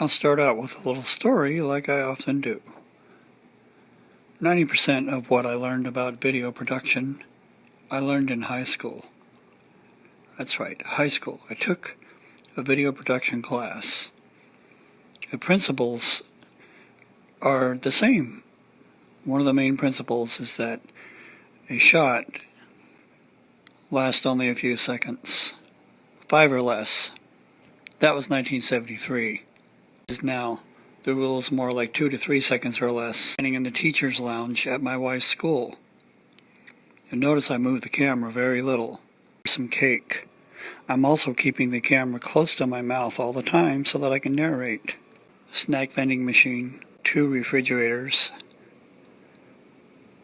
I'll start out with a little story like I often do. 90% of what I learned about video production, I learned in high school. That's right, high school. I took a video production class. The principles are the same. One of the main principles is that a shot lasts only a few seconds, 5 or less. That was 1973. Is now the rule is more like 2 to 3 seconds or less. Standing in the teacher's lounge at my wife's school. And notice I moved the camera very little. Some cake. I'm also keeping the camera close to my mouth all the time so that I can narrate. Snack vending machine, 2 refrigerators.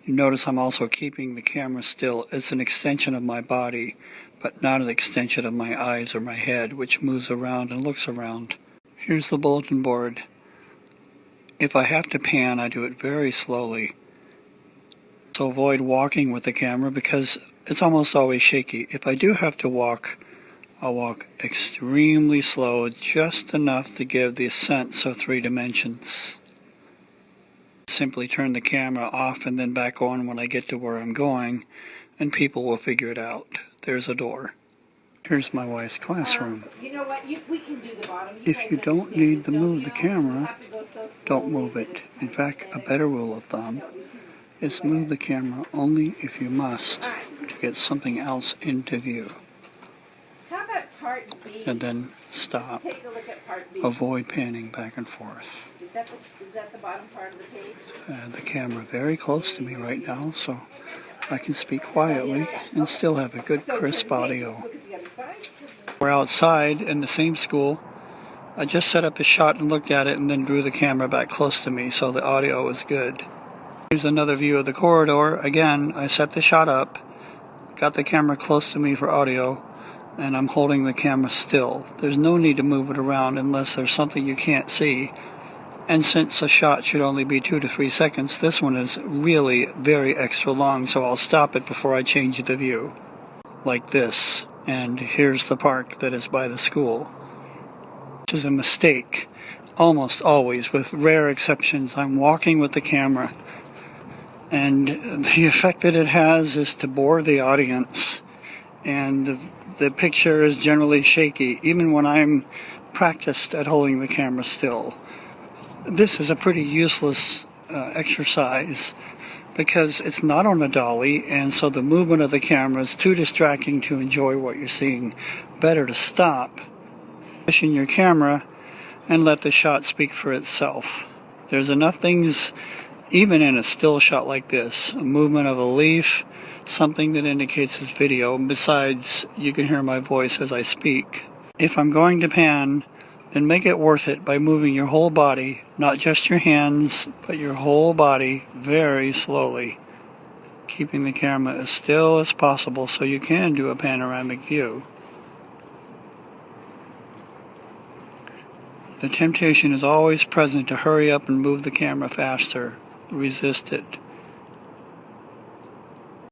You notice I'm also keeping the camera still. It's an extension of my body, but not an extension of my eyes or my head, which moves around and looks around. Here's the bulletin board. If I have to pan, I do it very slowly. So avoid walking with the camera because it's almost always shaky. If I do have to walk, I'll walk extremely slow, just enough to give the sense of 3 dimensions. Simply turn the camera off and then back on when I get to where I'm going, and people will figure it out. There's a door. Here's my wife's classroom. You know what? We can do the bottom. If you don't need to move the camera, don't move it. In fact, a better rule of thumb is move the camera only if you must to get something else into view. How about part B? And then stop. Take a look at part B. Avoid panning back and forth. Is that the bottom part of the page? The camera very close to me right now, so I can speak quietly and still have a good crisp audio. We're outside in the same school. I just set up the shot and looked at it and then drew the camera back close to me so the audio was good. Here's another view of the corridor. Again, I set the shot up, got the camera close to me for audio, and I'm holding the camera still. There's no need to move it around unless there's something you can't see. And since a shot should only be 2 to 3 seconds, this one is really very extra long, so I'll stop it before I change the view. Like this. And here's the park that is by the school. This is a mistake. Almost always, with rare exceptions, I'm walking with the camera. And the effect that it has is to bore the audience. And the picture is generally shaky, even when I'm practiced at holding the camera still. This is a pretty useless exercise because it's not on a dolly, and so the movement of the camera is too distracting to enjoy what you're seeing. Better to stop, position your camera, and let the shot speak for itself. There's enough things, even in a still shot like this, a movement of a leaf, something that indicates it's video. Besides, you can hear my voice as I speak. If I'm going to pan, then make it worth it by moving your whole body, not just your hands, but your whole body very slowly, keeping the camera as still as possible so you can do a panoramic view. The temptation is always present to hurry up and move the camera faster. Resist it.